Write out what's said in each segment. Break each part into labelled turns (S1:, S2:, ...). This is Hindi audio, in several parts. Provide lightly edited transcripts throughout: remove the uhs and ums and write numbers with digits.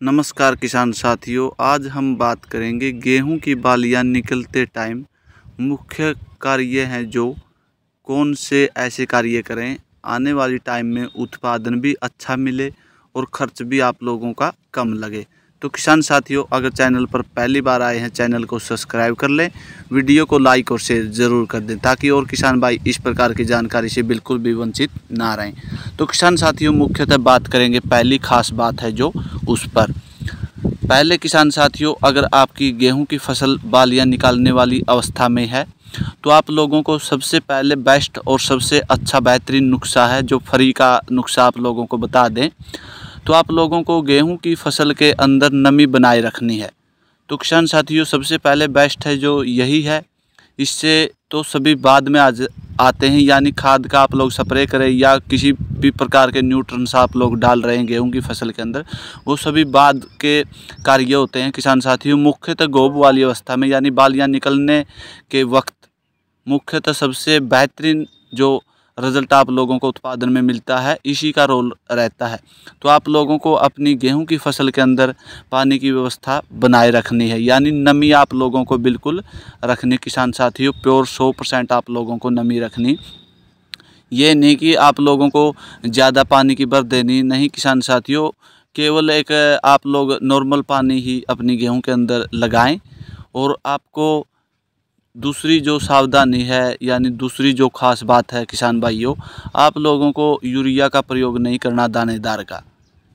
S1: नमस्कार किसान साथियों, आज हम बात करेंगे गेहूं की बालियां निकलते टाइम मुख्य कार्य हैं जो कौन से ऐसे कार्य करें आने वाली टाइम में उत्पादन भी अच्छा मिले और खर्च भी आप लोगों का कम लगे। तो किसान साथियों, अगर चैनल पर पहली बार आए हैं चैनल को सब्सक्राइब कर लें, वीडियो को लाइक और शेयर ज़रूर कर दें ताकि और किसान भाई इस प्रकार की जानकारी से बिल्कुल भी वंचित ना रहें। तो किसान साथियों, मुख्यतः बात करेंगे पहली खास बात है जो उस पर। पहले किसान साथियों, अगर आपकी गेहूं की फसल बालियां निकालने वाली अवस्था में है तो आप लोगों को सबसे पहले बेस्ट और सबसे अच्छा बेहतरीन नुस्खा है जो फ्री का नुस्खा आप लोगों को बता दें। तो आप लोगों को गेहूं की फसल के अंदर नमी बनाए रखनी है। तो किसान साथियों, सबसे पहले बेस्ट है जो यही है। इससे तो सभी बाद में आते हैं, यानी खाद का आप लोग स्प्रे करें या किसी भी प्रकार के न्यूट्रिएंट्स आप लोग डाल रहे हैं गेहूं की फसल के अंदर, वो सभी बाद के कार्य होते हैं किसान साथियों। मुख्यतः गोब वाली अवस्था में यानी बालियां निकलने के वक्त मुख्यतः सबसे बेहतरीन जो रिज़ल्ट आप लोगों को उत्पादन में मिलता है, इसी का रोल रहता है। तो आप लोगों को अपनी गेहूं की फसल के अंदर पानी की व्यवस्था बनाए रखनी है, यानी नमी आप लोगों को बिल्कुल रखनी किसान साथियों। प्योर 100% आप लोगों को नमी रखनी। ये नहीं कि आप लोगों को ज़्यादा पानी की बर देनी नहीं किसान साथियों। केवल एक आप लोग नॉर्मल पानी ही अपनी गेहूँ के अंदर लगाएँ। और आपको दूसरी जो सावधानी है यानी दूसरी जो खास बात है किसान भाइयों, आप लोगों को यूरिया का प्रयोग नहीं करना दानेदार का।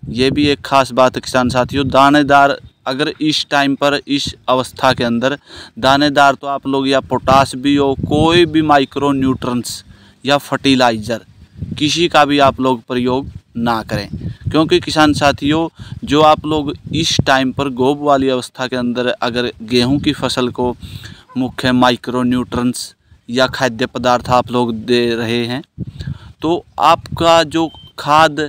S1: ये भी एक खास बात है किसान साथियों। दानेदार अगर इस टाइम पर इस अवस्था के अंदर दानेदार, तो आप लोग या पोटास भी हो, कोई भी माइक्रो न्यूट्रंस या फर्टिलाइज़र किसी का भी आप लोग प्रयोग ना करें। क्योंकि किसान साथियों, जो आप लोग इस टाइम पर गोब वाली अवस्था के अंदर अगर गेहूं की फसल को मुख्य माइक्रो न्यूट्रंस या खाद्य पदार्थ आप लोग दे रहे हैं, तो आपका जो खाद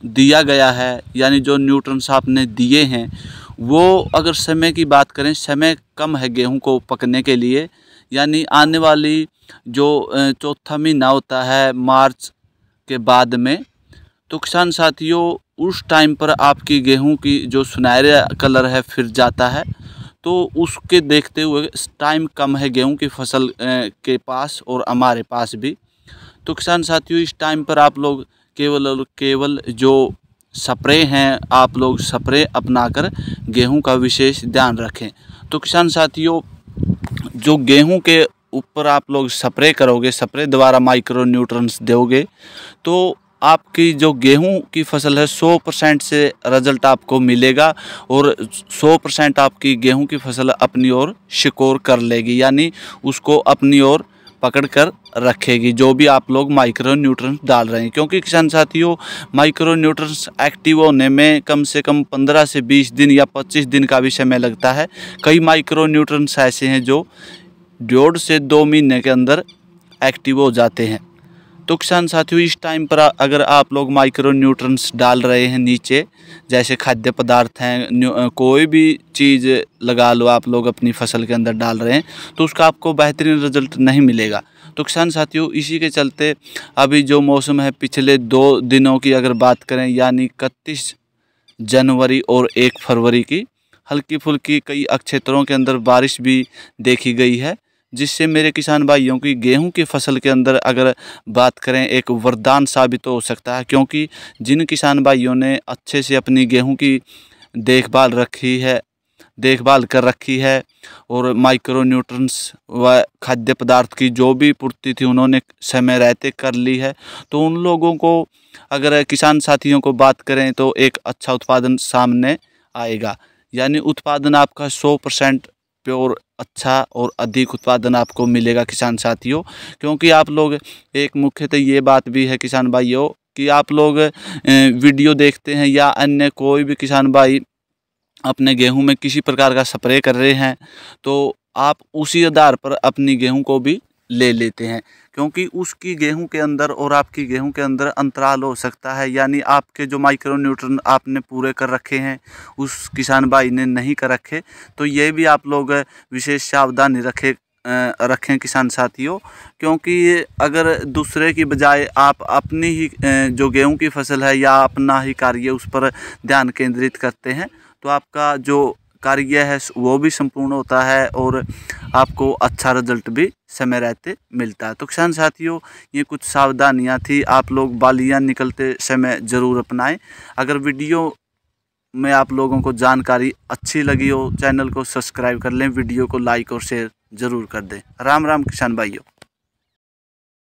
S1: दिया गया है यानी जो न्यूट्रंस आपने दिए हैं, वो अगर समय की बात करें, समय कम है गेहूं को पकने के लिए। यानी आने वाली जो चौथा महीना होता है मार्च के बाद में, तो किसान साथियों उस टाइम पर आपकी गेहूं की जो सुनहरे कलर है फिर जाता है। तो उसके देखते हुए टाइम कम है गेहूं की फसल के पास और हमारे पास भी। तो किसान साथियों, इस टाइम पर आप लोग केवल और केवल जो स्प्रे हैं, आप लोग स्प्रे अपनाकर गेहूं का विशेष ध्यान रखें। तो किसान साथियों, जो गेहूं के ऊपर आप लोग स्प्रे करोगे, स्प्रे द्वारा माइक्रो न्यूट्रिएंट्स दोगे, तो आपकी जो गेहूं की फसल है 100% से रिजल्ट आपको मिलेगा और 100% आपकी गेहूं की फसल अपनी ओर शिकोर कर लेगी, यानी उसको अपनी ओर पकड़ कर रखेगी जो भी आप लोग माइक्रो न्यूट्रिएंट्स डाल रहे हैं। क्योंकि किसान साथियों, माइक्रो न्यूट्रिएंट्स एक्टिव होने में कम से कम 15 से 20 दिन या 25 दिन का भी समय लगता है। कई माइक्रो न्यूट्रिएंट्स ऐसे हैं जो 1.5 से 2 महीने के अंदर एक्टिव हो जाते हैं। तो किसान साथियों, इस टाइम पर अगर आप लोग माइक्रो न्यूट्रिएंट्स डाल रहे हैं नीचे, जैसे खाद्य पदार्थ हैं, कोई भी चीज़ लगा लो आप लोग अपनी फसल के अंदर डाल रहे हैं, तो उसका आपको बेहतरीन रिजल्ट नहीं मिलेगा। तो किसान साथियों, इसी के चलते अभी जो मौसम है पिछले 2 दिनों की अगर बात करें, यानी 31 जनवरी और 1 फरवरी की हल्की फुल्की कई क्षेत्रों के अंदर बारिश भी देखी गई है, जिससे मेरे किसान भाइयों की गेहूं की फसल के अंदर अगर बात करें एक वरदान साबित हो सकता है। क्योंकि जिन किसान भाइयों ने अच्छे से अपनी गेहूं की देखभाल कर रखी है और माइक्रो न्यूट्रिएंट्स व खाद्य पदार्थ की जो भी पूर्ति थी उन्होंने समय रहते कर ली है, तो उन लोगों को अगर किसान साथियों को बात करें तो एक अच्छा उत्पादन सामने आएगा। यानी उत्पादन आपका 100% प्योर अच्छा और अधिक उत्पादन आपको मिलेगा किसान साथियों। क्योंकि आप लोग एक मुख्यतः ये बात भी है किसान भाइयों कि आप लोग वीडियो देखते हैं या अन्य कोई भी किसान भाई अपने गेहूं में किसी प्रकार का स्प्रे कर रहे हैं, तो आप उसी आधार पर अपनी गेहूं को भी ले लेते हैं। क्योंकि उसकी गेहूं के अंदर और आपकी गेहूं के अंदर अंतराल हो सकता है, यानी आपके जो माइक्रो न्यूट्रिएंट आपने पूरे कर रखे हैं उस किसान भाई ने नहीं कर रखे। तो ये भी आप लोग विशेष सावधानी रखें रखें किसान साथियों, क्योंकि अगर दूसरे की बजाय आप अपनी ही जो गेहूं की फसल है या अपना ही कार्य उस पर ध्यान केंद्रित करते हैं तो आपका जो कार्य है वो भी संपूर्ण होता है और आपको अच्छा रिजल्ट भी समय रहते मिलता है। तो किसान साथियों, ये कुछ सावधानियां थी, आप लोग बालियां निकलते समय ज़रूर अपनाएं। अगर वीडियो में आप लोगों को जानकारी अच्छी लगी हो, चैनल को सब्सक्राइब कर लें, वीडियो को लाइक और शेयर ज़रूर कर दें। राम राम किसान भाइयों।